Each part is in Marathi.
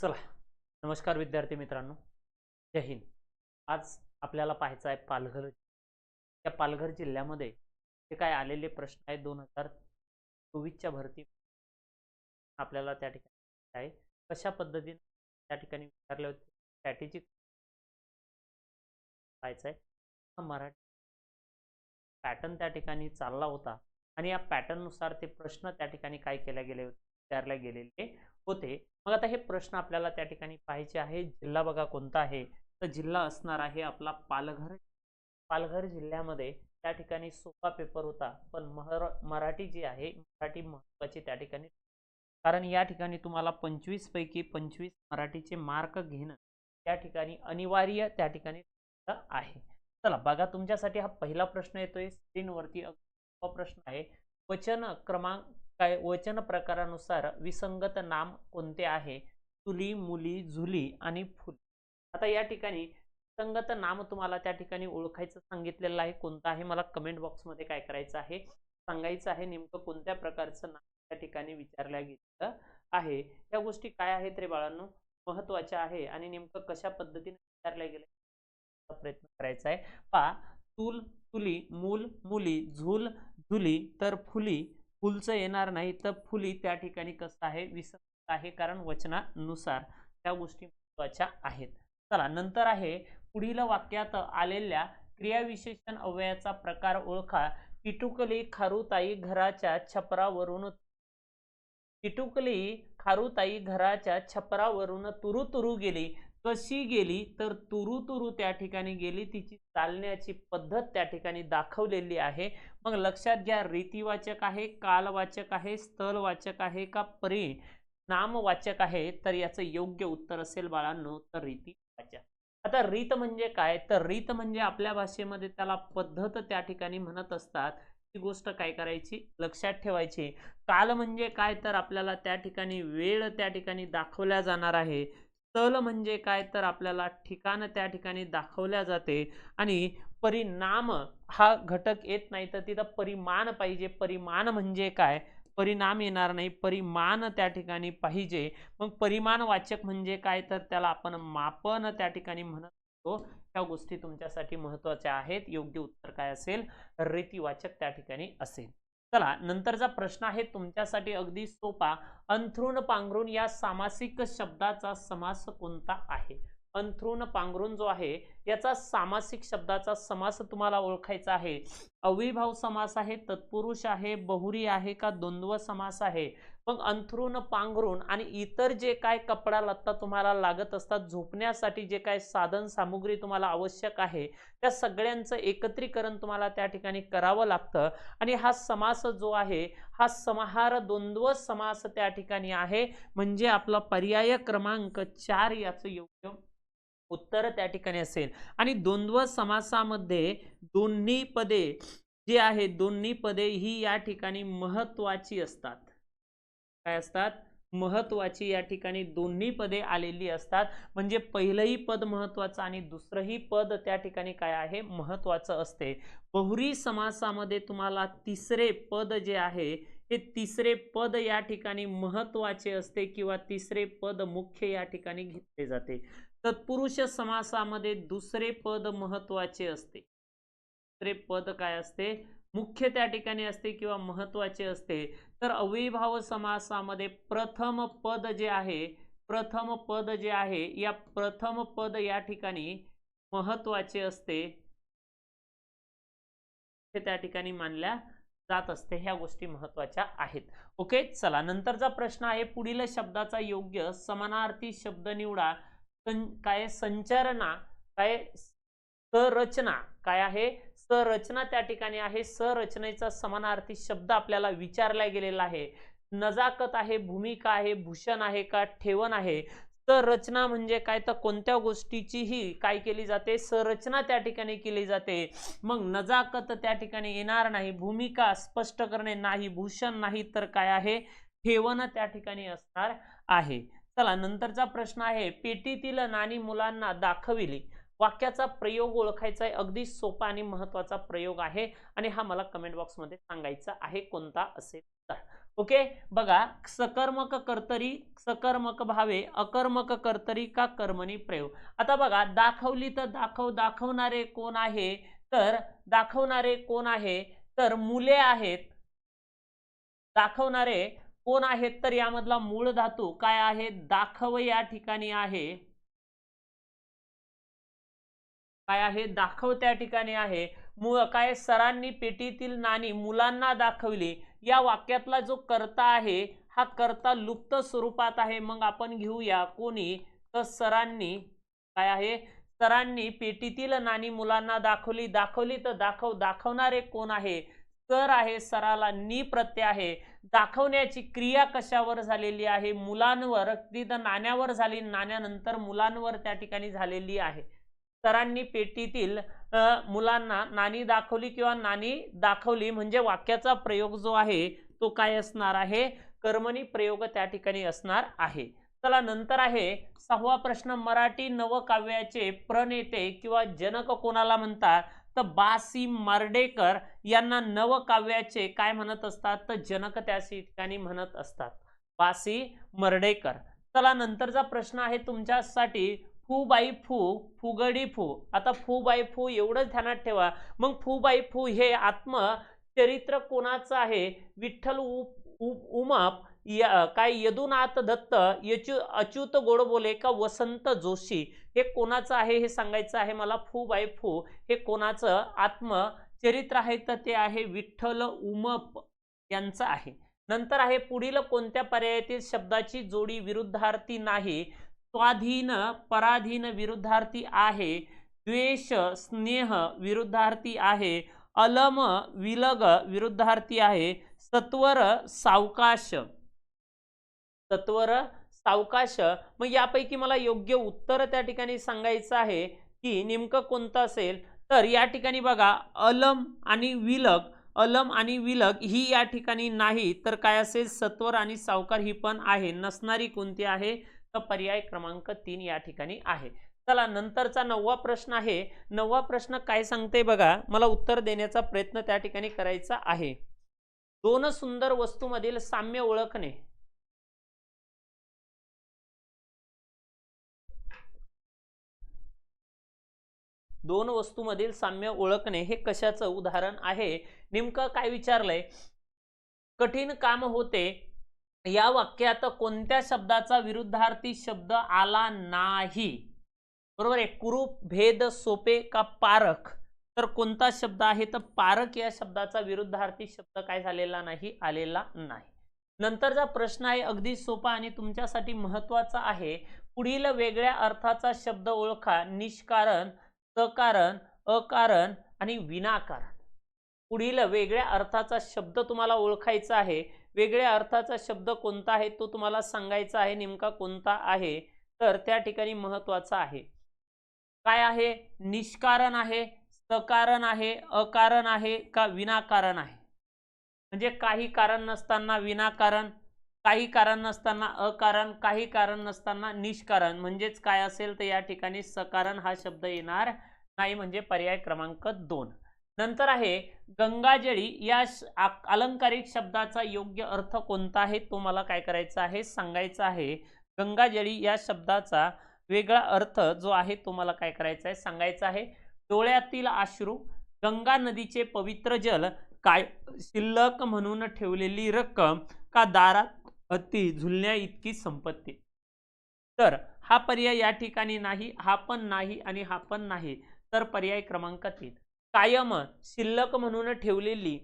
चला, नमस्कार विद्यार्थी मित्रांनो, जय हिंद. आज आपल्याला पाहायचं आहे पालघर. त्या पालघर जिल्ह्यामध्ये जे काय आलेले प्रश्न आहेत 2024च्या भरती आपल्याला त्या ठिकाणी आहे कशा पद्धतीने त्या ठिकाणी विचारले होते, स्ट्रॅटेजिक पाहायचं आहे. हा मराठी पॅटर्न त्या ठिकाणी चालला होता आणि या पॅटर्न नुसार ते प्रश्न त्या ठिकाणी काय केले गेले होते, विचारले गेलेले होते. मग आता हे प्रश्न आपल्याला त्या ठिकाणी पाहायचे आहे. जिल्हा बघा कोणता आहे, तर जिल्हा असणार आहे आपला पालघर. पालघर जिल्ह्यामध्ये त्या ठिकाणी सोपा पेपर होता, पण मराठी जी आहे मराठी महत्त्वाची त्या ठिकाणी, कारण या ठिकाणी तुम्हाला 25 पैकी 25 मराठीचे मार्क घेणं त्या ठिकाणी अनिवार्य त्या ठिकाणी आहे. चला बघा, तुमच्यासाठी हा पहिला प्रश्न येतोय स्क्रीनवरती. प्रश्न आहे, वचन क्रमांक काय, वचन प्रकारानुसार विसंगत नाम कोणते आहे? चुली, मुली, झुली आणि फुल. आता या ठिकाणी विसंगत नाम तुम्हाला त्या ठिकाणी ओळखायचं सांगितलेलं आहे. कोणतं आहे मला कमेंट बॉक्स मध्ये काय करायचं आहे, सांगायचं आहे. नेमकं कोणत्या प्रकारचं नाम त्या ठिकाणी विचारल्या गेलं आहे. या गोष्टी काय आहेत रे बाळांनो, महत्त्वाच्या आहे आणि नेमकं कशा पद्धतीने विचारल्या गेलं प्रयत्न करायचा आहे. पहा, चूल, चुली, मूल, मुली, झूल, झुली तर फुली. फुलचं येणार नाही तर फुली त्या ठिकाणी कसं आहे, विसंगत आहे, कारण वचनानुसार त्या गोष्टी महत्त्वाच्या आहेत. चला नंतर आहे, पुढील वाक्यात आलेल्या क्रियाविशेषण अव्ययाचा प्रकार ओळखा. किटुकली खारुताई घराच्या छपरावरून, किटुकली खारुताई घराच्या छपरावरून तुरु तुरु गेली. कशी गेली तर तुरु तुरु त्या ठिकाणी गेली. तिची चालण्याची पद्धत त्या ठिकाणी दाखवलेली आहे. मग लक्षात घ्या, रीतिवाचक आहे, कालवाचक आहे, स्थलवाचक आहे का परिणामवाचक आहे? तर याचं योग्य उत्तर असेल बाळांनो तर रीतिवाचक. आता रीत म्हणजे काय, तर रीत म्हणजे आपल्या भाषेमध्ये त्याला पद्धत त्या ठिकाणी म्हणत असतात. ही गोष्ट काय करायची, लक्षात ठेवायची. काल म्हणजे काय, तर आपल्याला त्या ठिकाणी वेळ त्या ठिकाणी दाखवल्या जाणार आहे. स्थल म्हणजे काय, तर आपल्याला ठिकाण त्या ठिकाणी दाखवल्या जाते. आणि परिणाम हा घटक येत नाही, तर तिथं परिमाण पाहिजे. परिमाण म्हणजे काय, परिणाम येणार नाही, परिमाण त्या ठिकाणी पाहिजे. मग परिमाणवाचक म्हणजे काय, तर त्याला आपण मापन त्या ठिकाणी म्हणत असतो. ह्या गोष्टी तुमच्यासाठी महत्त्वाच्या आहेत. योग्य उत्तर काय असेल, रीतिवाचक त्या ठिकाणी असेल. चला नंतरचा प्रश्न आहे तुमच्यासाठी अगदी सोपा. अंथरूण पांघरूण या सामासिक शब्दाचा समास कोणता आहे? अंथरूण पांघरूण जो आहे याचा सामासिक शब्दाचा समास तुम्हाला ओळखायचा आहे. अविभाव समास आहे, तत्पुरुष आहे, बहुरी आहे का द्वंद्व समास आहे? मग अंथरूण पांघरूण आणि इतर जे काय कपडा लत्ता तुम्हाला लागत असतात, झोपण्यासाठी जे काय साधन सामुग्री तुम्हाला आवश्यक आहे, त्या सगळ्यांचं एकत्रीकरण तुम्हाला त्या ठिकाणी करावं लागतं. आणि हा समास जो आहे हा समाहार द्वंद्व समास त्या ठिकाणी आहे. म्हणजे आपला पर्याय क्रमांक 4 याचं योग्य उत्तर त्या ठिकाणी असेल. आणि द्वंद्व समासामध्ये दोन्ही पदे जी आहे, दोन्ही पदे ही या ठिकाणी महत्वाची असतात. काय असतात, महत्वाची. या ठिकाणी दोन्ही पदे आलेली असतात. म्हणजे पहिलंही पद महत्वाचं आणि दुसरंही पद त्या ठिकाणी काय आहे, महत्वाचं असते. बहुरी समासामध्ये तुम्हाला तिसरे पद जे आहे हे तिसरे पद या ठिकाणी महत्वाचे असते किंवा तिसरे पद मुख्य या ठिकाणी घेतले जाते. तत्पुरुष समासामध्ये दुसरे पद महत्वाचे असते. दुसरे पद काय असते, मुख्य त्या ठिकाणी असते किंवा महत्वाचे असते. तर अविभाव समासामध्ये प्रथम पद जे आहे, प्रथम पद जे आहे या प्रथम पद या ठिकाणी महत्वाचे असते, हे त्या ठिकाणी मानल्या जात असते. ह्या गोष्टी महत्वाच्या आहेत. ओके, चला नंतरचा प्रश्न आहे, पुढील शब्दाचा योग्य समानार्थी शब्द निवडा. काय संचरणा, काय संरचना, काय आहे, संरचना त्या ठिकाणी आहे. संरचनेचा समानार्थी शब्द आपल्याला विचारला गेलेला आहे. नजाकत आहे, भूमिका आहे, भूषण आहे का ठेवण आहे? संरचना म्हणजे काय, तर कोणत्या गोष्टीचीही काय केली जाते, संरचना त्या ठिकाणी केली जाते. मग नजाकत त्या ठिकाणी येणार नाही, भूमिका स्पष्ट करणे नाही, भूषण नाही, तर काय आहे, ठेवण त्या ठिकाणी असणार आहे. चला नंतरचा प्रश्न आहे, पेटीतील नाणी मुलांना दाखविली. वाक्याचा प्रयोग ओळखायचा आहे. अगदी सोपा आणि महत्वाचा प्रयोग आहे आणि हा मला कमेंट बॉक्स मध्ये सांगायचा आहे कोणता असेल तर. ओके, बघा, सकर्मक कर्तरी, सकर्मक भावे, अकर्मक कर्तरी का कर्मणी प्रयोग. आता बघा, दाखवली तर दाखवणारे कोण आहे, तर दाखवणारे कोण आहे, तर मुले आहेत. दाखवणारे कोण आहेत, तर यामधला मूळ धातू काय आहे, दाखव या ठिकाणी आहे. काय आहे, दाखव त्या ठिकाणी आहे. काय, सरांनी पेटीतील नाणी मुलांना दाखवली. या वाक्यातला जो कर्ता आहे हा कर्ता लुप्त स्वरूपात आहे. मग आपण घेऊया कोणी, तर सरांनी. काय आहे, सरांनी पेटीतील नाणी मुलांना दाखवली. दाखवली तर दाखवणारे कोण आहे, सर आहे. सराला नी प्रत्यय आहे. दाखवण्याची क्रिया कशावर झालेली आहे, मुलांवर. तिथं नाण्यावर झाली, नाण्यानंतर मुलांवर त्या ठिकाणी झालेली आहे. सरांनी पेटीतील मुलांना नाणी दाखवली किंवा नाणी दाखवली म्हणजे वाक्याचा प्रयोग जो आहे तो काय असणार आहे, कर्मणी प्रयोग त्या ठिकाणी असणार आहे. चला, नंतर आहे 6वा प्रश्न. मराठी नवकाव्याचे प्रणेते किंवा जनक कोणाला म्हणतात, तर बासी मार्डेकर यांना नवकाव्याचे काय म्हणत असतात, तर जनक त्या ठिकाणी म्हणत असतात, बासी मार्डेकर. चला, नंतरचा प्रश्न आहे तुमच्यासाठी, फू बाई फू, फुगडी फू. आता फू बाई फू एवढंच ध्यानात ठेवा. मग फू बाई फू हे आत्मचरित्र कोणाचं आहे, विठ्ठल उमाप, काय यदुनाथ दत्त, अच्युत गोडबोले का वसंत जोशी, हे कोणाचं आहे हे सांगायचं आहे मला. फू बाई फू हे कोणाचं आत्मचरित्र आहे, तर ते आहे विठ्ठल उमप यांचं आहे. नंतर आहे, पुढील कोणत्या पर्यायातील शब्दाची जोडी विरुद्धार्थी नाही, स्वाधीन पराधीन विरुद्धार्थी आहे, द्वेष स्नेह विरुद्धार्थी आहे, अलम विलग विरुद्धार्थी आहे, सत्वर सावकाश, सत्वर सावकाश. मग यापैकी मला योग्य उत्तर त्या ठिकाणी सांगायचं आहे की नेमकं कोणतं असेल, तर या ठिकाणी बघा, अलम आणि विलग, अलम आणि विलग ही या ठिकाणी नाही, तर काय असेल, सत्वर आणि सावकार ही पण आहे. नसणारी कोणती आहे, तर पर्याय क्रमांक 3 या ठिकाणी आहे. चला, नंतरचा 9वा प्रश्न आहे. 9वा प्रश्न काय सांगते बघा, मला उत्तर देण्याचा प्रयत्न त्या ठिकाणी करायचा आहे. दोन सुंदर वस्तूमधील साम्य ओळखणे. दोन वस्तूमधील साम्य ओळखणे हे कशाचं उदाहरण आहे, नेमकं काय विचारलंय, कठीण काम होते या वाक्यात कोणत्या शब्दाचा विरुद्धार्थी शब्द आला नाही, बरोबर आहे. कुरूप, भेद, सोपे का पारख, तर कोणता शब्द आहे, तर पारख या शब्दाचा विरुद्धार्थी शब्द काय झालेला नाही, आलेला नाही. नंतरचा प्रश्न आहे अगदी सोपा आणि तुमच्यासाठी महत्वाचा आहे. पुढील वेगळ्या अर्थाचा शब्द ओळखा, निष्कारण, सकारण, अकारण आणि विनाकारण. पुढील वेगळ्या अर्थाचा शब्द तुम्हाला ओळखायचा आहे. वेगळ्या अर्थाचा शब्द कोणता आहे तो तुम्हाला सांगायचा आहे, नेमका कोणता आहे, तर त्या ठिकाणी महत्वाचा आहे. काय आहे, निष्कारण आहे, सकारण आहे, अकारण आहे का विनाकारण आहे. म्हणजे काही कारण नसताना विनाकारण, काही कारण नसताना अकारण, काही कारण नसताना निष्कारण, म्हणजेच काय असेल, तर या ठिकाणी सकारण हा शब्द येणार नाही, म्हणजे पर्याय क्रमांक 2. नंतर आहे गंगाजळी या अलंकारिक शब्दाचा योग्य अर्थ कोणता आहे, तो मला काय करायचा आहे, सांगायचा आहे. गंगाजळी या शब्दाचा वेगळा अर्थ जो आहे तो मला काय करायचा आहे, सांगायचा आहे. डोळ्यातील अश्रू, गंगा नदीचे पवित्र जल, काय शिल्लक म्हणून ठेवलेली रक्कम का दारात अति झुलण्या इतकी संपत्ती. तर हा पर्याय या ठिकाणी नाही, हा पण नाही आणि हा पण नाही, तर पर्याय क्रमांक 3. कायम शिल्लक म्हणून ठेवलेली,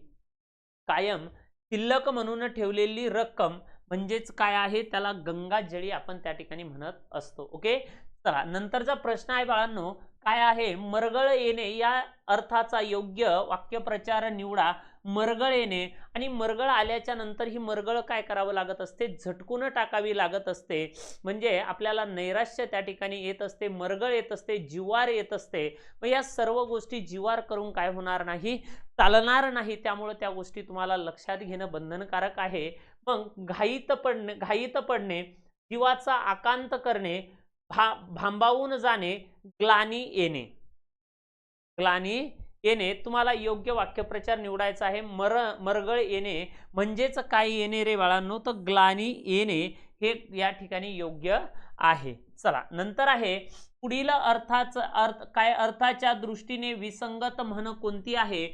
कायम शिल्लक म्हणून ठेवलेली रक्कम म्हणजेच काय आहे, त्याला गंगाजळी आपण त्या ठिकाणी म्हणत असतो. ओके, चला, नंतरचा प्रश्न आहे बाळांनो, काय आहे, मरगळ येणे या अर्थाचा योग्य वाक्यप्रचार निवडा. मरगळ येणे, आणि मरगळ आल्याच्या नंतर ही मरगळ काय करावं लागत असते, झटकून टाकावी लागत असते. म्हणजे आपल्याला नैराश्य त्या ठिकाणी येत असते, मरगळ येत असते, जिवार येत असते. मग या सर्व गोष्टी जिवार करून काय होणार नाही, चालणार नाही. त्यामुळे त्या गोष्टी तुम्हाला लक्षात घेणं बंधनकारक आहे. मग घाईत पडणे, जीवाचा आकांत करणे, भांबावून जाणे, ग्लानी येणे, ग्लानी येणे, तुम्हाला योग्य वाक्यप्रचार निवडायचा आहे. मरगळ येणे म्हणजेच काय येणे रे बाळांनो, तर ग्लानी येणे हे या ठिकाणी योग्य आहे. चला नंतर आहे पुढील अर्थाचा अर्थ काय, अर्थाच्या दृष्टीने विसंगत म्हण कोणती आहे?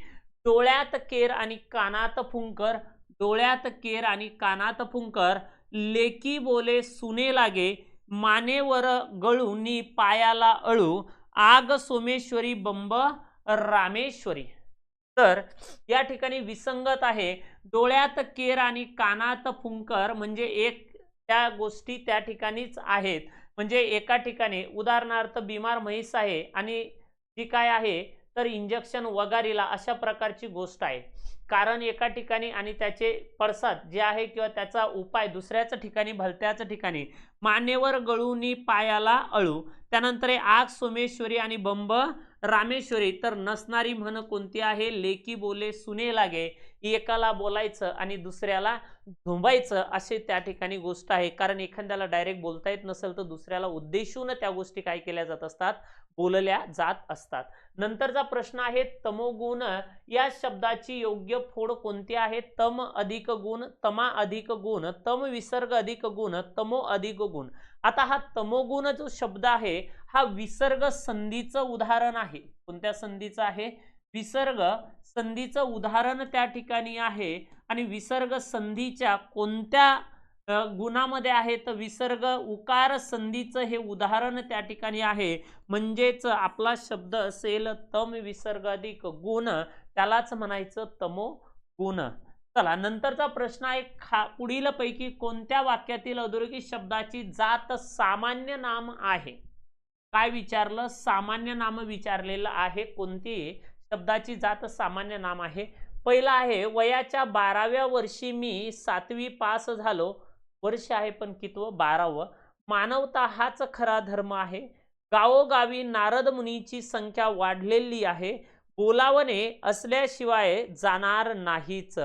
डोळ्यात केर आणि कानात फुंकर, डोळ्यात केर आणि कानात फुंकर, लेकी बोले सुने लागे, मानेवर गळूनी पायाला अळू, आग सोमेश्वरी बंब रामेश्वरी. तर या ठिकाणी विसंगत आहे. डोळ्यात केर आणि कानात फुंकर म्हणजे एक त्या गोष्टी त्या ठिकाणीच आहेत. म्हणजे एका ठिकाणी उदाहरणार्थ बिमार म्हैस आहे आणि जी काय आहे तर इंजेक्शन वगारीला, अशा प्रकारची गोष्ट आहे. कारण एका ठिकाणी आणि त्याचे पडसाद जे आहे किंवा त्याचा उपाय दुसऱ्याच ठिकाणी भलत्याच ठिकाणी. मानेवर गळूनी पायाला अळू, त्यानंतर आग सोमेश्वरी आणि बंब रामेश्वरी. तर नसणारी म्हण कोणती आहे? लेकी बोले सुने लागे, एकाला बोलायचं आणि दुसऱ्याला झोंबायचं असे त्या ठिकाणी गोष्ट आहे. कारण एखाद्याला डायरेक्ट बोलता येत नसेल तर दुसऱ्याला उद्देशून त्या गोष्टी काय केल्या जात असतात, बोलल्या जात असतात. नंतरचा प्रश्न आहे तमोगुण या शब्दाची योग्य फोड कोणती आहे? तम अधिक गुण, तमा अधिक गुण, तम विसर्ग अधिक गुण, तमो अधिक गुण. आता हा तमोगुण जो शब्द आहे हा विसर्ग संधीचं उदाहरण आहे. कोणत्या संधीचं आहे? विसर्ग संधीचं उदाहरण त्या ठिकाणी आहे. आणि विसर्ग संधीच्या कोणत्या गुणामध्ये आहे? तर विसर्ग उकार संधीचं हे उदाहरण त्या ठिकाणी आहे. म्हणजेच आपला शब्द असेल तम विसर्ग अधिक गुण, त्यालाच म्हणायचं तमो गुण. चला नंतरचा प्रश्न आहे पुढील पैकी कोणत्या वाक्यातील अधोरेखित शब्दाची जात सामान्य नाम आहे? काय विचारलं? सामान्य नाम विचारलेलं आहे. कोणती शब्दाची जात सामान्य नाम आहे? पहिला आहे वयाच्या 12व्या वर्षी मी 7वी पास झालो. वर्ष आहे पण कितवं? 12वं. मानवता हाच खरा धर्म आहे. गावोगावी नारद मुनीची संख्या वाढलेली आहे. बोलावणे असल्याशिवाय जाणार नाहीच.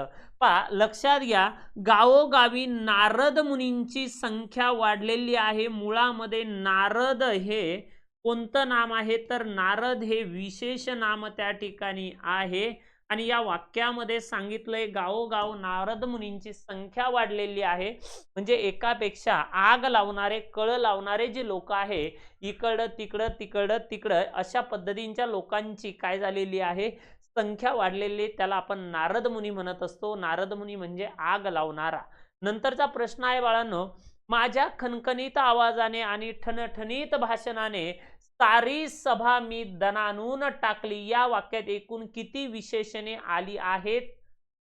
लक्षात घ्या, गावोगावी नारद मुनींची संख्या वाढलेली आहे. मुळामध्ये नारद हे कोणतं नाम आहे? तर नारद हे विशेष नाम त्या ठिकाणी आहे. आणि या वाक्यामध्ये सांगितलंय गावोगाव नारद मुनींची संख्या वाढलेली आहे. म्हणजे एकापेक्षा आग लावणारे, कळ लावणारे जे लोक आहे, इकडं तिकडं तिकडं तिकडं अशा पद्धतींच्या लोकांची काय झालेली आहे? संख्या वाढलेली. त्याला आपण नारद मुनी म्हणत असतो. नारद मुनी म्हणजे आग लावणारा. नंतरचा प्रश्न आहे बाळांनो, माझ्या खणखणीत आवाजाने आणि ठणठणीत भाषणाने सारी सभा मी दणाणून टाकली. या वाक्यात एकूण किती विशेषणे आली आहेत?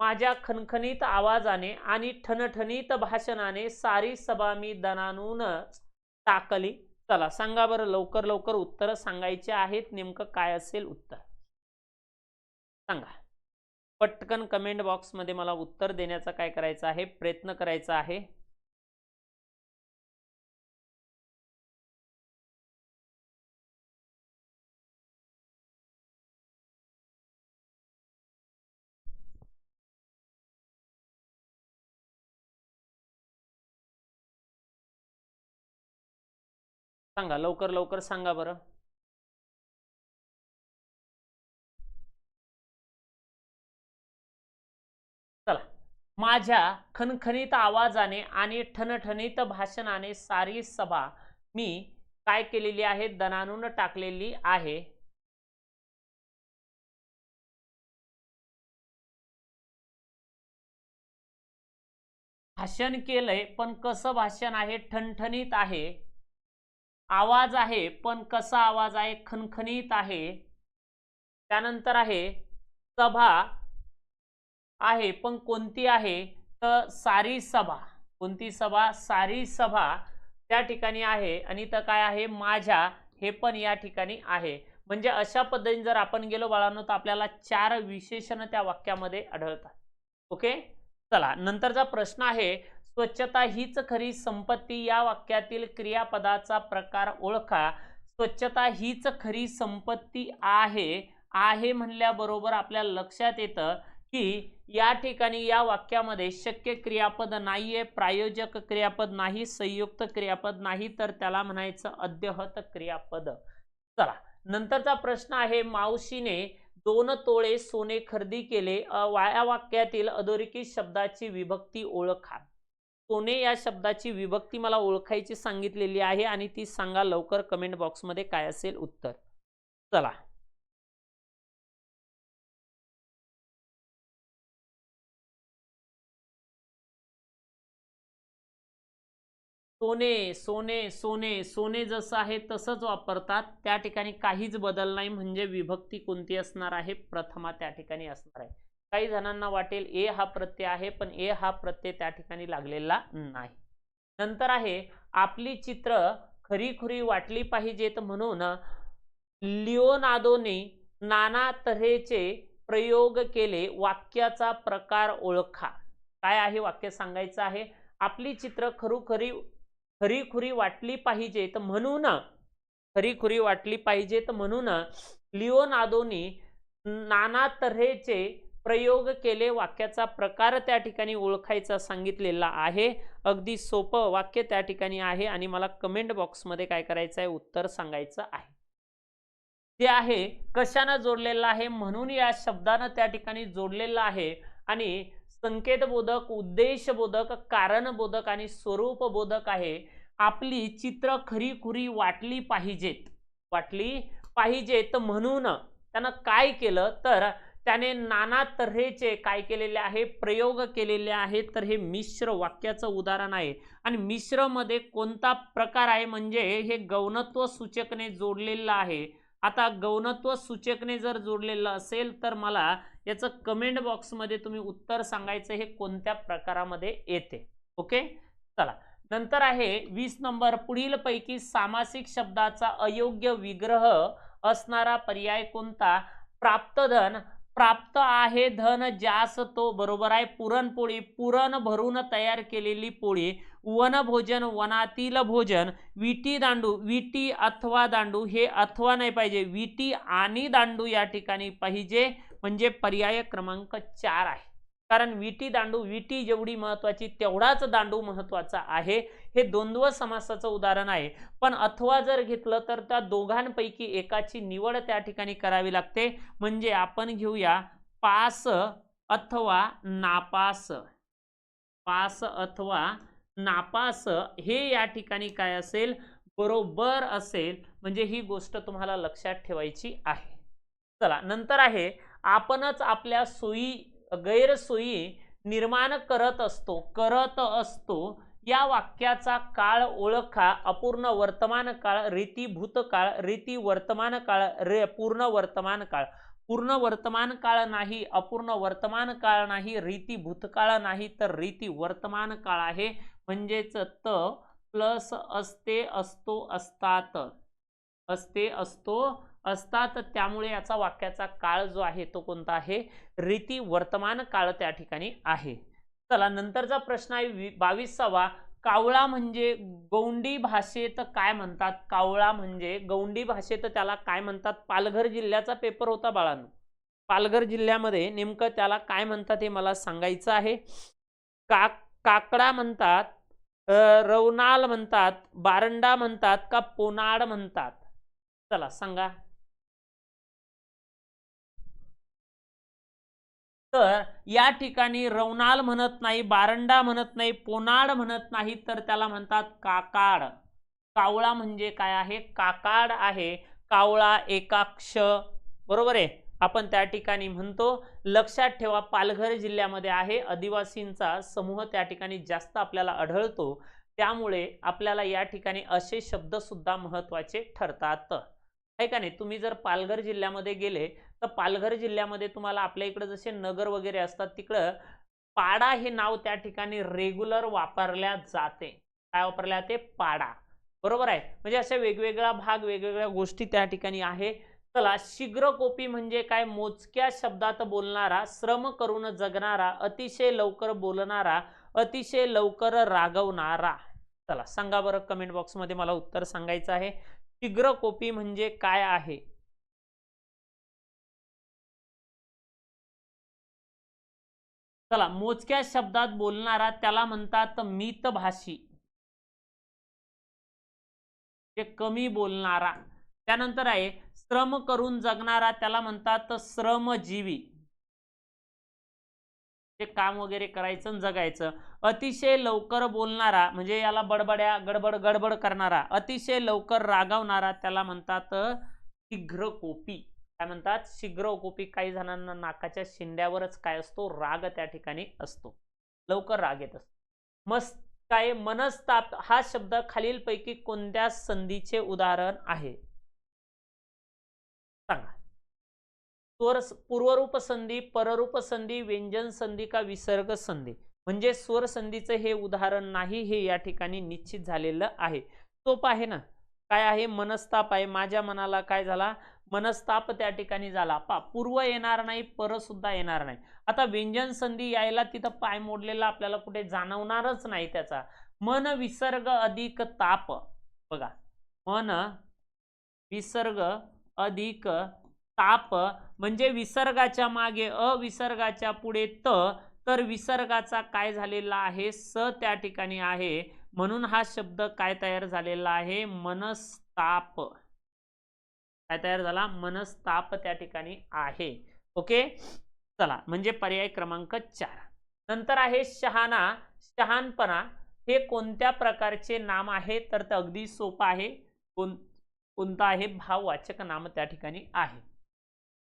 माझ्या खणखणीत आवाजाने आणि ठणठणीत भाषणाने सारी सभा मी दणाणून टाकली. चला सांगा बरं, लवकर लवकर उत्तर सांगायचे आहेत. नेमकं काय असेल उत्तर सांगा पटकन. कमेंट बॉक्स मध्ये मला उत्तर देण्याचा काय करायचं आहे? प्रयत्न करायचा आहे. सांगा लवकर लवकर सांगा बरं. चला, माझ्या खणखणीत आवाजाने आणि ठणठणीत भाषणाने सारी सभा मी काय केलेली आहे? दणाणून टाकलेली आहे. भाषण केलंय पण कसं भाषण आहे? ठणठणीत आहे. आवाज आहे पण कसा आवाज आहे? खणखणीत आहे. त्यानंतर आहे सभा आहे पण कोणती आहे? तर सारी सभा. कोणती सभा? सारी सभा त्या ठिकाणी आहे. आणि तर काय आहे? माझ्या हे पण या ठिकाणी आहे. म्हणजे अशा पद्धतीने जर आपण गेलो बाळांनो तर आपल्याला 4 विशेषण त्या वाक्यामध्ये आढळतात. ओके, चला नंतरचा प्रश्न आहे स्वच्छता हीच खरी संपत्ती या वाक्यातील क्रियापदाचा प्रकार ओळखा. स्वच्छता हीच खरी संपत्ती आहे. आहे म्हणल्याबरोबर आपल्याला लक्षात येतं की या ठिकाणी या वाक्यामध्ये शक्य क्रियापद नाहीये, प्रायोजक क्रियापद नाही, संयुक्त क्रियापद नाही, तर त्याला म्हणायचं अद्यहत क्रियापद. चला नंतरचा प्रश्न आहे मावशीने 2 तोळे सोने खरेदी केले. या वाक्यातील अधोरेखित शब्दाची विभक्ती ओळखा. सोने या शब्दाची विभक्ती मला ओळखायची सांगितलेली आहे आणि ती सांगा लवकर कमेंट बॉक्समध्ये काय असेल उत्तर. चला, सोने सोने सोने सोने जसं आहे तसंच वापरतात. त्या ठिकाणी काहीच बदल नाही. म्हणजे विभक्ती कोणती असणार आहे? प्रथमा त्या ठिकाणी असणार आहे. काही जणांना वाटेल ए हा प्रत्यय आहे, पण ए हा प्रत्यय त्या ठिकाणी लागलेला नाही. नंतर आहे आपली चित्र खरीखुरी वाटली पाहिजेत म्हणून लिओनार्दोने नाना तऱ्हेचे प्रयोग केले. वाक्याचा प्रकार ओळखा. काय आहे वाक्य सांगायचं आहे? आपली चित्र खरीखुरी वाटली पाहिजेत म्हणून लिओनार्दोने नाना तऱ्हेचे प्रयोग केले. वाक्याचा प्रकार त्या ठिकाणी ओळखायचा सांगितलेला आहे. अगदी सोपं वाक्य त्या ठिकाणी आहे आणि मला कमेंट बॉक्समध्ये काय करायचं आहे? उत्तर सांगायचं आहे. ते आहे कशाने जोडलेला आहे? म्हणून या शब्दाने त्या ठिकाणी जोडलेला आहे आणि संकेतबोधक, उद्देशबोधक, कारणबोधक आणि स्वरूपबोधक आहे. आपली चित्र खरीखुरी वाटली पाहिजेत म्हणून त्यानं काय केलं? तर त्याने नाना तऱ्हेचे काय केलेले आहे? प्रयोग केलेले आहेत. तर हे मिश्र वाक्याचं उदाहरण आहे. आणि मिश्र मध्ये कोणता प्रकार आहे? म्हणजे हे गौणत्व सूचकने जोडलेलं आहे. आता गौणत्व सूचकने जर जोडलेलं असेल तर मला याचं कमेंट बॉक्समध्ये तुम्ही उत्तर सांगायचं हे कोणत्या प्रकारामध्ये येते. ओके, चला. नंतर आहे 20 नंबर. पुढील पैकी सामासिक शब्दाचा अयोग्य विग्रह असणारा पर्याय कोणता? प्राप्तधन. प्राप्त आहे धन ज्यास तो. बरोबर आहे. पुरणपोळी. पुरण भरून तयार केलेली पोळी. वनभोजन. वनातील भोजन. विटी दांडू. विटी अथवा दांडू. हे अथवा नाही पाहिजे, विटी आणि दांडू या ठिकाणी पाहिजे. म्हणजे पर्याय क्रमांक 4 आहे. कारण विटी दांडू, विटी जेवढी महत्वाची तेवढाच दांडू महत्वाचा आहे. हे द्वंद्व समासाचं उदाहरण आहे. पण अथवा जर घेतलं तर त्या दोघांपैकी एकाची निवड त्या ठिकाणी करावी लागते. म्हणजे आपण घेऊया पास अथवा नापास. पास अथवा नापास हे या ठिकाणी काय असेल? बरोबर असेल. म्हणजे ही गोष्ट तुम्हाला लक्षात ठेवायची आहे. चला, नंतर आहे आपणच आपल्या गैरसोयी निर्माण करत असतो. या वाक्याचा काळ ओळखा. अपूर्ण वर्तमान काळ, रीती भूतकाळ, रीती वर्तमान काळ, पूर्ण वर्तमान काळ. पूर्ण वर्तमान काळ नाही, अपूर्ण वर्तमान काळ नाही, रीती भूतकाळ नाही, तर रीती वर्तमान काळ आहे. म्हणजेच त प्लस असते, असतो, असतात. असते, असतो, असतात. त्यामुळे याचा वाक्याचा काळ जो आहे तो कोणता आहे? रीती वर्तमान काळ त्या ठिकाणी आहे. चला, नंतरचा प्रश्न आहे 22वा. कावळा म्हणजे गौंडी भाषेत काय म्हणतात? कावळा म्हणजे गौंडी भाषेत त्याला काय म्हणतात? पालघर जिल्ह्याचा पेपर होता बाळांनो. पालघर जिल्ह्यामध्ये नेमकं त्याला काय म्हणतात हे मला सांगायचं आहे. काकडा म्हणतात, रवनाल म्हणतात, बारंडा म्हणतात का पोनाड म्हणतात? चला सांगा. तर या ठिकाणी रवनाल म्हणत नाही, बारंडा म्हणत नाही, पोनाड म्हणत नाही, तर त्याला म्हणतात काकाड. कावळा म्हणजे काय आहे? काकाड आहे. कावळा एकाक्ष. बरोबर आहे. आपण त्या ठिकाणी म्हणतो. लक्षात ठेवा पालघर जिल्ह्यामध्ये आहे. आदिवासींचा समूह त्या ठिकाणी जास्त आपल्याला आढळतो. त्यामुळे आपल्याला या ठिकाणी असे शब्द सुद्धा महत्त्वाचे ठरतात. आहे का नाही? तुम्ही जर पालघर जिल्ह्यामध्ये गेले तर पालघर जिल्ह्यामध्ये तुम्हाला आपल्या इकडे जसे नगर वगैरे असतात तिकडं पाडा हे नाव त्या ठिकाणी रेग्युलर वापरल्या जाते. काय वापरल्या जाते? पाडा. बरोबर आहे. म्हणजे अशा वेगवेगळ्या भाग, वेगवेगळ्या गोष्टी त्या ठिकाणी आहे. चला, शीघ्रकोपी म्हणजे काय? मोजक्या शब्दात बोलणारा, श्रम करून जगणारा, अतिशय लवकर बोलणारा, अतिशय लवकर रागवणारा. चला सांगा बरं कमेंट बॉक्समध्ये, मला उत्तर सांगायचं आहे. शीघ्रकोपी म्हणजे काय आहे? चला, मोजक्या शब्दात बोलणारा त्याला म्हणतात मितभाषी, जे कमी बोलणारा. त्यानंतर आहे श्रम करून जगणारा त्याला म्हणतात श्रमजीवी, ते काम वगैरे करायचं आणि जगायचं. अतिशय लवकर बोलणारा म्हणजे याला बडबड्या गडबड गडबड करणारा, अतिशय लवकर रागावणारा त्याला म्हणतात शीघ्रकोपी. काय म्हणतात? शीघ्रकोपी. काही जणांना नाकाच्या शिंद्यावरच काय असतो? राग त्या ठिकाणी असतो, लवकर राग येत असतो. मस्त काय मनस्ताप हा शब्द खालीलपैकी कोणत्या संधीचे उदाहरण आहे? सांगा. पूर्वरूप संधी, पररूप संधी, व्यंजन संधी का विसर्ग संधी? म्हणजे स्वर संधीचं हे उदाहरण नाही, हे या ठिकाणी निश्चित झालेलं आहे. सोपं आहे ना. काय आहे? मनस्ताप आहे. माझ्या मनाला काय झाला? मनस्ताप त्या ठिकाणी झाला. पूर्व येणार नाही, पर सुद्धा येणार नाही. आता व्यंजन संधी यायला तिथं पाय मोडलेला आपल्याला कुठे जाणवणारच नाही त्याचा. मन विसर्ग अधिक ताप. बघा, मन विसर्ग अधिक ताप म्हणजे विसर्गाच्या मागे अविसर्गाच्या पुढे त, तर विसर्गाचा काय झालेला आहे? स त्या ठिकाणी आहे. म्हणून हा शब्द काय तयार झालेला आहे? मनस्ताप. काय तयार झाला? मनस्ताप त्या ठिकाणी आहे. ओके, चला, म्हणजे पर्याय क्रमांक 4. नंतर आहे शहाणा, शहाणपणा. हे कोणत्या प्रकारचे नाम आहे? तर ते अगदी सोपं आहे. कोणतं आहे? भाववाचक नाम त्या ठिकाणी आहे.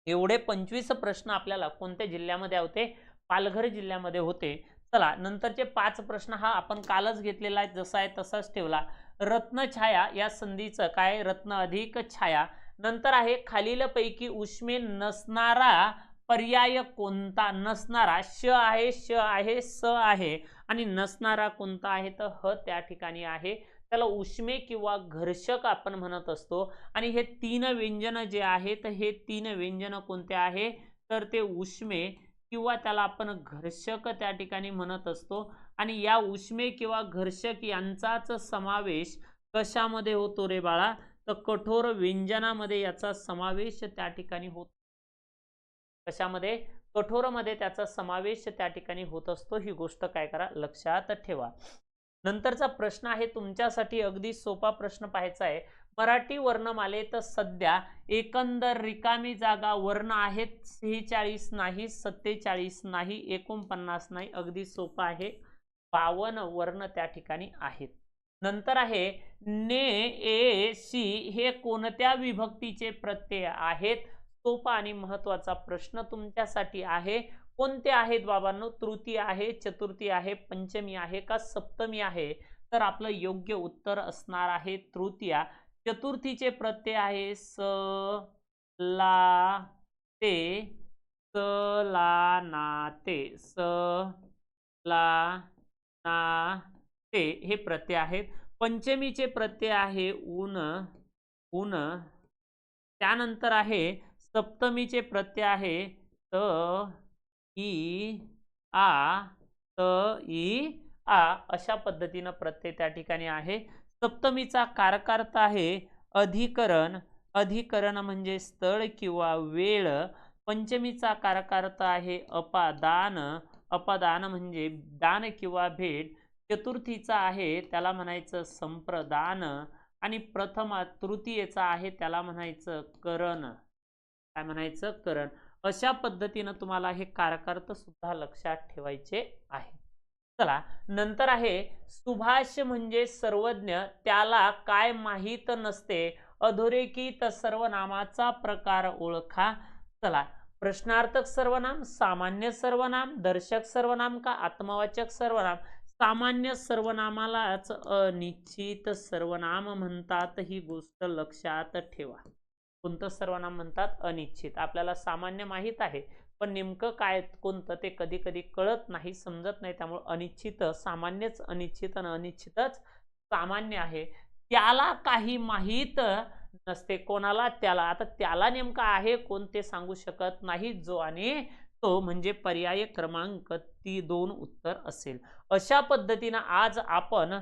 एवढे 25 प्रश्न आपल्याला कोणत्या जिल्ह्यामध्ये होते? पालघर जिल्ह्यामध्ये होते. चला, नंतरचे 5 प्रश्न हा आपण कालच घेतलेला आहे, जसा आहे तसाच ठेवला. रत्नछाया या संधीचं काय? रत्न अधिक छाया. नंतर आहे खालीलपैकी उष्मे नसणारा पर्याय कोणता? नसणारा श आहे, श आहे, स आहे आणि नसणारा कोणता आहे? तर ह त्या ठिकाणी आहे. त्याला उष्मे किंवा घर्षक आपण म्हणत असतो. आणि हे 3 व्यंजन जे आहेत, हे 3 व्यंजन कोणते आहे? तर ते उष्मे किंवा त्याला आपण घर्षक त्या ठिकाणी म्हणत असतो. आणि या उष्मे किंवा घर्षक यांचाच समावेश कशामध्ये होतो रे बाळा? तर कठोर व्यंजनामध्ये याचा समावेश त्या ठिकाणी होतो. कशामध्ये? कठोरमध्ये त्याचा समावेश त्या ठिकाणी होत असतो. ही गोष्ट काय करा? लक्षात ठेवा. नंतरचा प्रश्न आहे तुमच्यासाठी अगदी सोपा प्रश्न पाहायचा आहे. मराठी वर्णमालेत सध्या एकंदर रिकामी जागा वर्ण आहेत 46 नाही, 47 नाही, 49 नाही. अगदी सोपा आहे. 52 वर्ण त्या ठिकाणी आहेत. नंतर आहे ने, ए, शी हे कोणत्या विभक्तीचे प्रत्यय आहेत? सोपा आणि महत्वाचा प्रश्न तुमच्यासाठी आहे. कोणते आहेत बाबांनो? तृतीय आहे, चतुर्थी आहे, पंचमी आहे का सप्तमी आहे? तर आपलं योग्य उत्तर असणार आहे तृतीया. चतुर्थीचे प्रत्यय आहे स, ला, ते, स, ला, ना, ते, स, ला, ना, ते हे प्रत्यय आहेत. पंचमीचे प्रत्यय आहे उन, उन. त्यानंतर आहे सप्तमीचे प्रत्यय आहे त, ई, आ, त, ई, आ. अशा पद्धतीने प्रत्यय त्या ठिकाणी आहे. सप्तमीचा कारकार्थ आहे अधिकरण, अधिकरण म्हणजे स्थळ किंवा वेळ. पंचमीचा कारकार्थ आहे अपादान, अपादान म्हणजे दान किंवा भेट. चतुर्थीचा आहे त्याला म्हणायचं संप्रदान आणि तृतीयेचा आहे त्याला म्हणायचं करण. काय म्हणायचं? करण. अशा पद्धतीने तुम्हाला हे कारकार्थ सुद्धा लक्षात ठेवायचे आहे. चला, नंतर आहे सुभाष म्हणजे सर्वज्ञ, त्याला काय माहित नसते? अधोरेखित सर्वनामाचा प्रकार ओळखा. चला, प्रश्नार्थक सर्वनाम, सामान्य सर्वनाम, दर्शक सर्वनाम का आत्मवाचक सर्वनाम? सामान्य सर्वनामालाच अनिश्चित सर्वनाम म्हणतात. ही गोष्ट लक्षात ठेवा. कोणतं सर्वनाम म्हणतात? अनिश्चित. आपल्याला सामान्य माहित आहे, पण नेमकं काय कोणतं ते कधी कधी कळत नाही, समजत नाही. त्यामुळे अनिश्चित, सामान्यच अनिश्चित आणि अनिश्चितच सामान्य आहे. त्याला काही माहित नसते. कोणाला? त्याला. आता त्याला नेमका आहे कोणते सांगू शकत नाही. जो आणि तो म्हणजे पर्याय क्रमांक 2 उत्तर असेल. अशा पद्धतीने आज आपण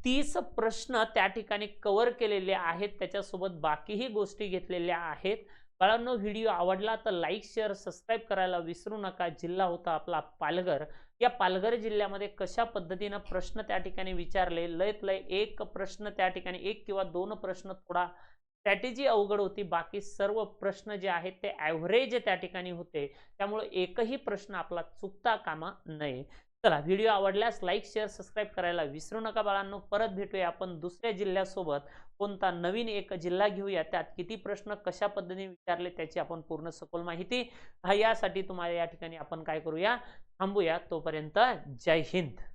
30 प्रश्न त्या ठिकाणी कव्हर केलेले आहेत. त्याच्यासोबत बाकीही गोष्टी घेतलेल्या आहेत. बाळांनो, व्हिडिओ आवडला तर लाईक, शेअर, सबस्क्राईब करायला विसरू नका. जिल्हा होता आपला पालघर. या पालघर जिल्ह्यामध्ये कशा पद्धतीने प्रश्न त्या ठिकाणी विचारले, लयत लय एक प्रश्न त्या ठिकाणी, एक किंवा 2 प्रश्न थोडा स्ट्रॅटेजी अवघड होती, बाकी सर्व प्रश्न जे आहेत ते ॲव्हरेज त्या ठिकाणी होते. त्यामुळे एकही प्रश्न आपला चुकता कामा नये. चला, व्हिडिओ आवडल्यास लाईक, शेअर, सबस्क्राईब करायला विसरू नका बाळांनो. परत भेटूया आपण दुसऱ्या जिल्ह्यासोबत. कोणता नवीन एक जिल्हा घेऊया, त्यात किती प्रश्न कशा पद्धतीने विचारले त्याची आपण पूर्ण सखोल माहिती यासाठी तुम्हाला या ठिकाणी आपण काय करूया, थांबूया. तोपर्यंत जय हिंद.